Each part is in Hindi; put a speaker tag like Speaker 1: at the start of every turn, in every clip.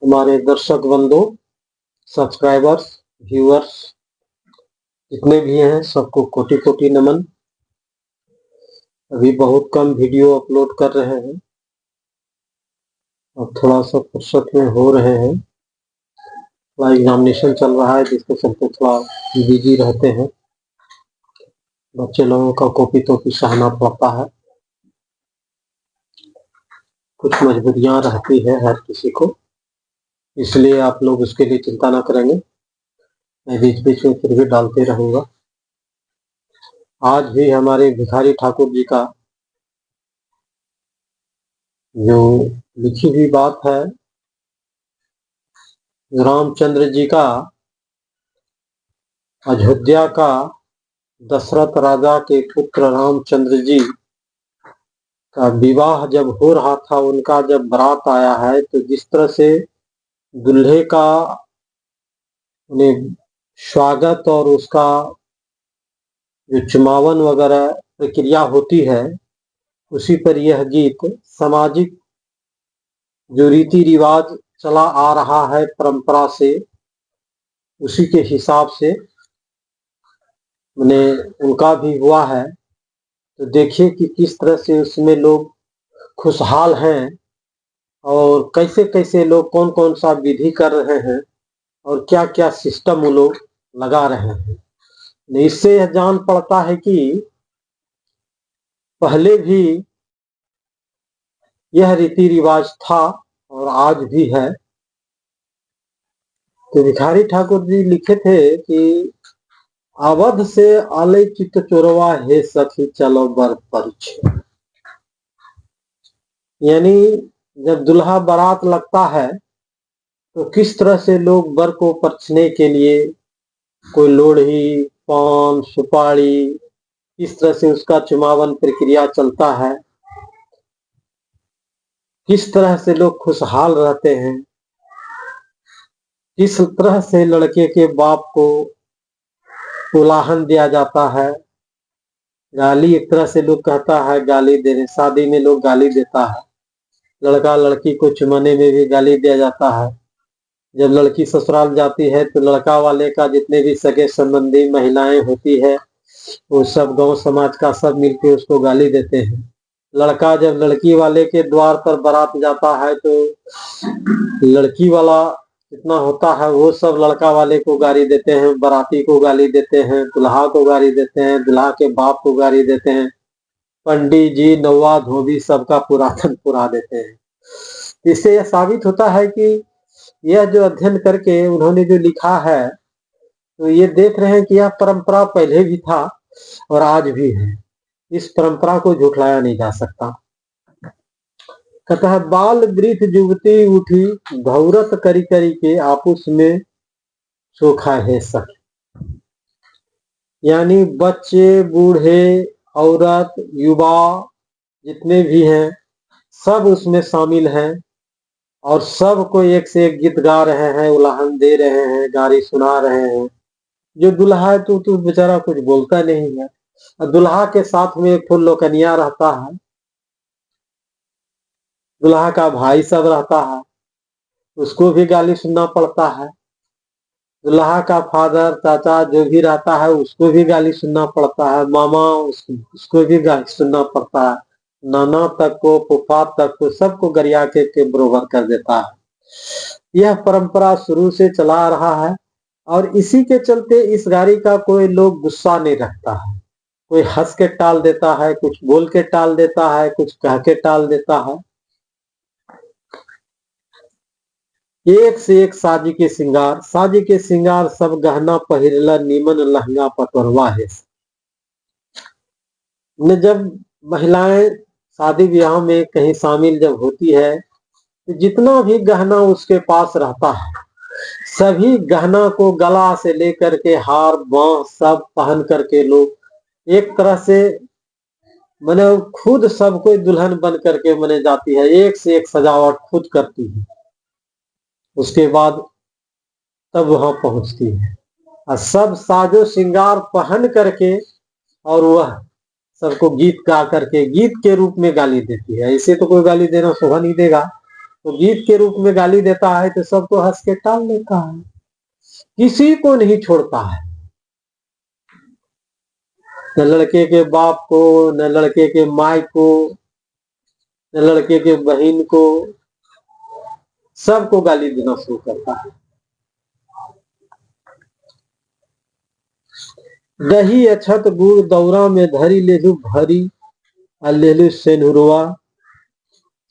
Speaker 1: हमारे दर्शक बंधु, सब्सक्राइबर्स, व्यूअर्स जितने भी हैं सबको कोटि कोटि नमन। अभी बहुत कम वीडियो अपलोड कर रहे हैं और थोड़ा सा फुर्सत में हो रहे हैं। थोड़ा एग्जामिनेशन चल रहा है जिसके चलते थोड़ा बिजी रहते हैं। बच्चे लोगों का कॉपी तो सहाना पड़ता है, कुछ मजबूरियां रहती है हर किसी को, इसलिए आप लोग उसके लिए चिंता ना करेंगे। मैं बीच बीच में फिर भी डालते रहूंगा। आज भी हमारे भिखारी ठाकुर जी का जो लिखी हुई बात है, रामचंद्र जी का अयोध्या का दशरथ राजा के पुत्र रामचंद्र जी का विवाह जब हो रहा था, उनका जब बारात आया है, तो जिस तरह से दूल्हे का उन्हें स्वागत और उसका जो चुमावन वगैरह प्रक्रिया होती है, उसी पर यह गीत सामाजिक जो रीति रिवाज चला आ रहा है परंपरा से, उसी के हिसाब से मैंने उनका भी हुआ है। तो देखिए कि किस तरह से उसमें लोग खुशहाल हैं और कैसे कैसे लोग कौन कौन सा विधि कर रहे हैं और क्या क्या सिस्टम वो लोग लगा रहे हैं। इससे यह जान पड़ता है कि पहले भी यह रीति रिवाज था और आज भी है। तो भिखारी ठाकुर जी लिखे थे कि अवध से आले चित चोरवा हे सखी चलो बर परिछ। यानी जब दुल्हा बारात लगता है तो किस तरह से लोग बर को परछने के लिए कोई लोढ़ी, पान, सुपारी, किस तरह से उसका चुमावन प्रक्रिया चलता है, किस तरह से लोग खुशहाल रहते हैं, किस तरह से लड़के के बाप को उलाहन दिया जाता है। गाली एक तरह से लोग कहता है, गाली देने, शादी में लोग गाली देता है, लड़का लड़की को चुमाने में भी गाली दिया जाता है। जब लड़की ससुराल जाती है तो लड़का वाले का जितने भी सगे संबंधी महिलाएं होती है, वो सब गांव समाज का सब मिलके उसको गाली देते हैं। लड़का जब लड़की वाले के द्वार पर बारात जाता है तो लड़की वाला जितना होता है वो सब लड़का वाले को गाली देते हैं, बाराती को गाली देते हैं, दुल्हा को गाली देते हैं, दुल्हा के बाप को गाली देते हैं, पंडित जी, नौवा, धोबी सबका पुरातन पुरा देते हैं। इससे यह साबित होता है कि यह जो अध्ययन करके उन्होंने जो लिखा है, तो ये देख रहे हैं कि यह परंपरा पहले भी था और आज भी है। इस परंपरा को झुठलाया नहीं जा सकता। कहता है, बाल वृद्ध युवती उठी धौरत करी करी के आपुस में सोखा है सखी। यानी बच्चे, बूढ़े, औरत, युवा जितने भी हैं सब उसमें शामिल हैं और सब को एक से एक गीत गा रहे हैं, उलाहन दे रहे हैं, गारी सुना रहे हैं। जो दुल्हा है तो बेचारा कुछ बोलता नहीं है। दुल्हा के साथ में एक फुल लोकनिया रहता है, दुल्हा का भाई सब रहता है, उसको भी गाली सुनना पड़ता है। दुल्हा का फादर, चाचा जो भी रहता है उसको भी गाली सुनना पड़ता है, मामा उसको भी गाली सुनना पड़ता है, नाना तक को, फूफा तक को, सबको गरिया के बरोबर कर देता है। यह परंपरा शुरू से चला रहा है और इसी के चलते इस गाड़ी का कोई लोग गुस्सा नहीं रखता है। कोई हंस के टाल देता है, कुछ बोल के टाल देता है, कुछ कह के टाल देता है। एक से एक साजी के श्रृंगार सब गहना पहिरला नीमन लहंगा पटोरवा है। जब महिलाएं शादी ब्याह में कहीं शामिल जब होती है तो जितना भी गहना उसके पास रहता है, सभी गहना को गला से लेकर के हार, बांह सब पहन करके लोग एक तरह से मैंने खुद सब कोई दुल्हन बन करके मने जाती है, एक से एक सजावट खुद करती है। उसके बाद तब वहां पहुंचती है और सब साजो श्रृंगार पहन करके और वह सबको गीत गा करके गीत के रूप में गाली देती है। ऐसे तो कोई गाली देना शोभा नहीं देगा, तो गीत के रूप में गाली देता है तो सबको हंस के टाल लेता है, किसी को नहीं छोड़ता है, न लड़के के बाप को, न लड़के के माई को, न लड़के के बहन को, सबको गाली देना शुरू करता है। दही अछत गुड़ दौरा में धरी लेलू भरी, लेलू सेनुरवा,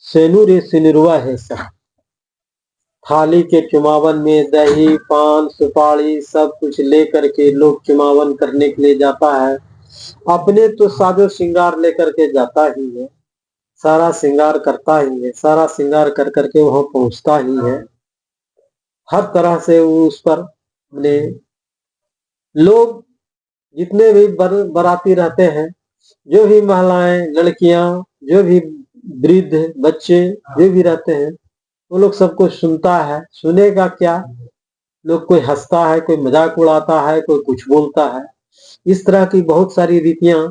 Speaker 1: सेनुरे सिनुरवा है सब। थाली के चुमावन में दही पान सुपारी सब कुछ लेकर के लोग चुमावन करने के लिए जाता है। अपने तो साजो श्रृंगार लेकर के जाता ही है, सारा श्रृंगार करता ही है, सारा श्रृंगार कर करके वहां पहुंचता ही है। हर तरह से वो उस पर अपने लोग जितने भी बराती रहते हैं, जो भी महिलाएं लड़कियां, जो भी वृद्ध बच्चे जो भी रहते हैं, वो लोग सबको सुनता है। सुनेगा क्या, लोग कोई हंसता है, कोई मजाक उड़ाता है, कोई कुछ बोलता है। इस तरह की बहुत सारी रीतियां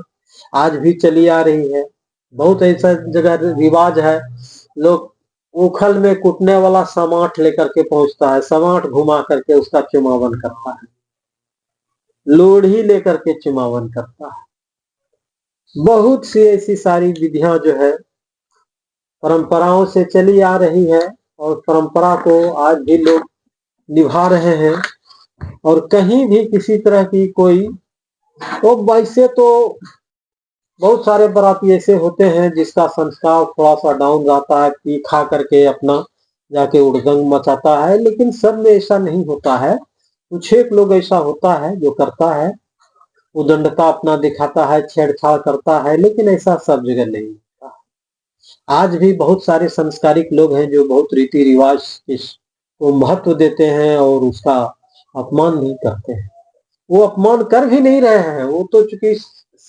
Speaker 1: आज भी चली आ रही है। बहुत ऐसा जगह रिवाज है, लोग उखल में कुटने वाला समाट लेकर के पहुंचता है, समाट घुमा करके उसका चुमावन करता है, लोढ़ी लेकर के चुमावन करता है। बहुत सी ऐसी सारी विधियां जो है परंपराओं से चली आ रही है और परंपरा को आज भी लोग निभा रहे हैं। और कहीं भी किसी तरह की कोई, तो वैसे तो बहुत सारे बाराती ऐसे होते हैं जिसका संस्कार थोड़ा सा डाउन रहता है, पी खा करके अपना जाके उड़दंग मचाता है, लेकिन सब में ऐसा नहीं होता है। कुछ एक लोग ऐसा होता है जो करता है, उदंडता अपना दिखाता है, छेड़छाड़ करता है, लेकिन ऐसा सब जगह नहीं होता। आज भी बहुत सारे संस्कारिक लोग हैं जो बहुत रीति रिवाज को महत्व देते हैं और उसका अपमान नहीं करते हैं। वो अपमान कर भी नहीं रहे हैं, वो तो चूंकि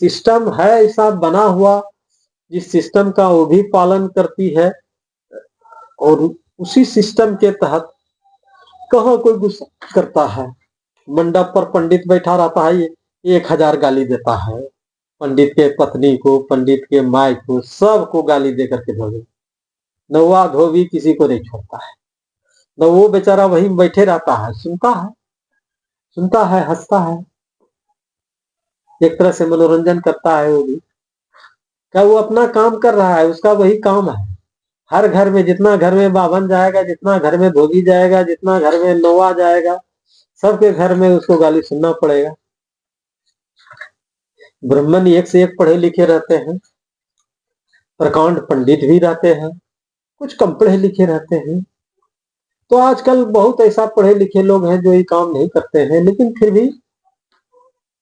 Speaker 1: सिस्टम है ऐसा बना हुआ, जिस सिस्टम का वो भी पालन करती है, और उसी सिस्टम के तहत कहाँ कोई गुस्सा करता है। मंडप पर पंडित बैठा रहता है, 1000 गाली देता है, पंडित के पत्नी को, पंडित के माई को, सबको गाली दे करके धोबी, नौवा धोबी किसी को नहीं छोड़ता है। न वो बेचारा वहीं बैठे रहता है, सुनता है, हंसता है, एक तरह से मनोरंजन करता है। वो भी क्या, वो अपना काम कर रहा है, उसका वही काम है। हर घर में, जितना घर में बावन जाएगा, जितना घर में धोबी जाएगा, जितना घर में नौवा जाएगा, सबके घर में उसको गाली सुनना पड़ेगा। ब्राह्मण एक से एक पढ़े लिखे रहते हैं, प्रकांड पंडित भी रहते हैं, कुछ कम पढ़े लिखे रहते हैं। तो आजकल बहुत ऐसा पढ़े लिखे लोग हैं जो ये काम नहीं करते हैं, लेकिन फिर भी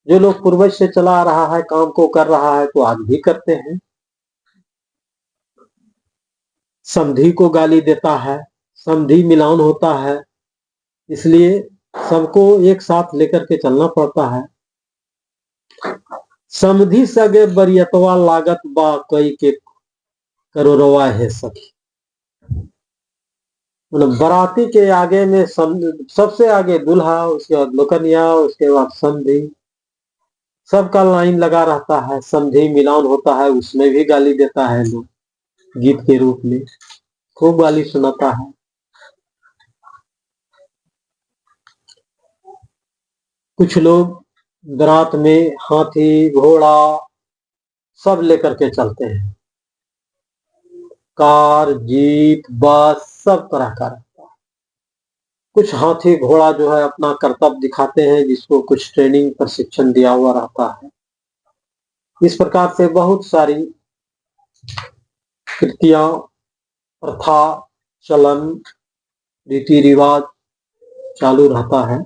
Speaker 1: जो लोग पूर्वज से चला आ रहा है काम को कर रहा है, तो आज भी करते हैं। समधी को गाली देता है, समधी मिलान होता है, इसलिए सबको एक साथ लेकर के चलना पड़ता है। समधी सगे बरियतवा लागत बा कई के करोरवा है सखी। मतलब बराती के आगे में सबसे आगे दूल्हा, उसके बाद लोकनिया, उसके बाद समधी, सबका लाइन लगा रहता है। समधी मिलान होता है, उसमें भी गाली देता है लोग, गीत के रूप में खूब गाली सुनाता है। कुछ लोग बारात में हाथी घोड़ा सब लेकर के चलते हैं, कार जीप बस सब तरह का रहता है। कुछ हाथी घोड़ा जो है अपना कर्तव्य दिखाते हैं, जिसको कुछ ट्रेनिंग प्रशिक्षण दिया हुआ रहता है। इस प्रकार से बहुत सारी कृतियां, प्रथा, चलन, रीति रिवाज चालू रहता है।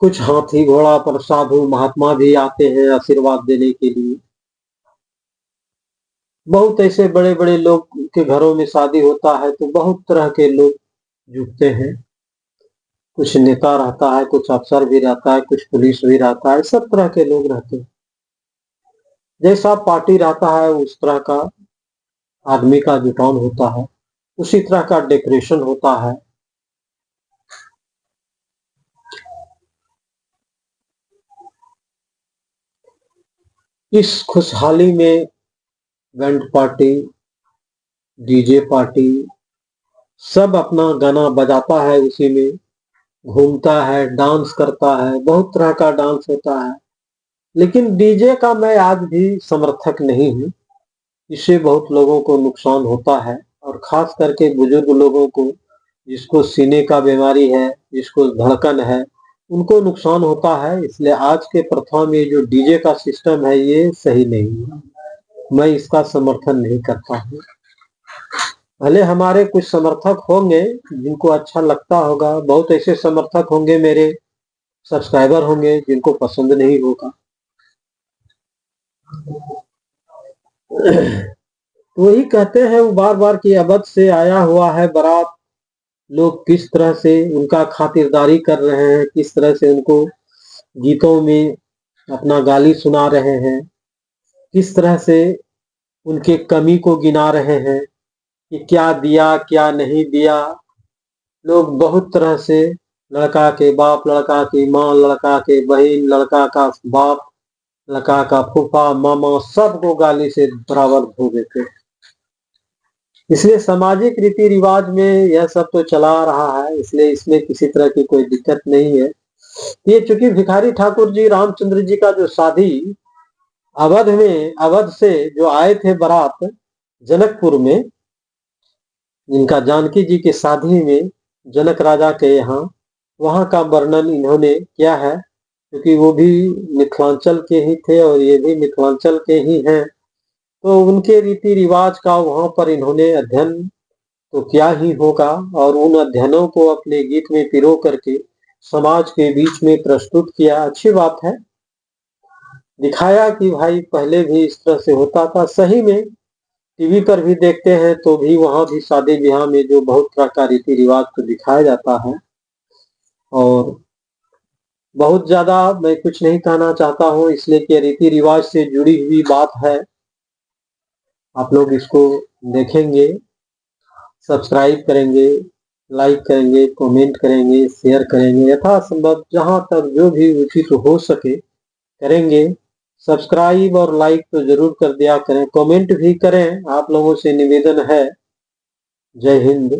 Speaker 1: कुछ हाथी घोड़ा पर साधु महात्मा भी आते हैं आशीर्वाद देने के लिए। बहुत ऐसे बड़े बड़े लोग के घरों में शादी होता है तो बहुत तरह के लोग जुटते हैं। कुछ नेता रहता है, कुछ अफसर भी रहता है, कुछ पुलिस भी रहता है, सब तरह के लोग रहते हैं। जैसा पार्टी रहता है उस तरह का आदमी का जुटान होता है, उसी तरह का डेकोरेशन होता है। इस खुशहाली में बैंड पार्टी, डीजे पार्टी सब अपना गाना बजाता है, उसी में घूमता है, डांस करता है, बहुत तरह का डांस होता है। लेकिन डीजे का मैं आज भी समर्थक नहीं हूँ। इससे बहुत लोगों को नुकसान होता है, और खास करके बुजुर्ग लोगों को, जिसको सीने का बीमारी है, जिसको धड़कन है, उनको नुकसान होता है। इसलिए आज के प्रथा में जो डीजे का सिस्टम है, ये सही नहीं है। मैं इसका समर्थन नहीं करता हूँ। भले हमारे कुछ समर्थक होंगे जिनको अच्छा लगता होगा, बहुत ऐसे समर्थक होंगे, मेरे सब्सक्राइबर होंगे जिनको पसंद नहीं होगा। वही कहते हैं वो बार बार कि अवध से आया हुआ है बारात, लोग किस तरह से उनका खातिरदारी कर रहे हैं, किस तरह से उनको गीतों में अपना गाली सुना रहे हैं, किस तरह से उनके कमी को गिना रहे हैं कि क्या दिया क्या नहीं दिया। लोग बहुत तरह से लड़का के बाप, लड़का की माँ, लड़का के बहन, लड़का का बाप, लड़का का फूफा, मामा, सबको गाली से बराबर धो देते हैं। इसलिए सामाजिक रीति रिवाज में यह सब तो चला रहा है, इसलिए इसमें किसी तरह की कोई दिक्कत नहीं है। ये चूंकि भिखारी ठाकुर जी रामचंद्र जी का जो शादी अवध से जो आए थे बारात जनकपुर में, जिनका जानकी जी की शादी में जनक राजा के यहाँ, वहां का वर्णन इन्होंने किया है, क्योंकि वो भी मिथिलांचल के ही थे और ये भी मिथिलांचल के ही हैं। तो उनके रीति रिवाज का वहां पर इन्होंने अध्ययन तो क्या ही होगा, और उन अध्ययनों को अपने गीत में पिरो करके समाज के बीच में प्रस्तुत किया। अच्छी बात है, दिखाया कि भाई पहले भी इस तरह से होता था। सही में टीवी पर भी देखते हैं तो भी वहां भी शादी ब्याह में जो बहुत तरह का रीति रिवाज तो दिखाया जाता है, और बहुत ज्यादा मैं कुछ नहीं कहना चाहता हूँ, इसलिए कि रीति रिवाज से जुड़ी हुई बात है। आप लोग इसको देखेंगे, सब्सक्राइब करेंगे, लाइक करेंगे, कमेंट करेंगे, शेयर करेंगे, यथासंभव जहां तक जो भी उचित हो सके करेंगे। सब्सक्राइब और लाइक तो जरूर कर दिया करें, कमेंट भी करें, आप लोगों से निवेदन है। जय हिंद।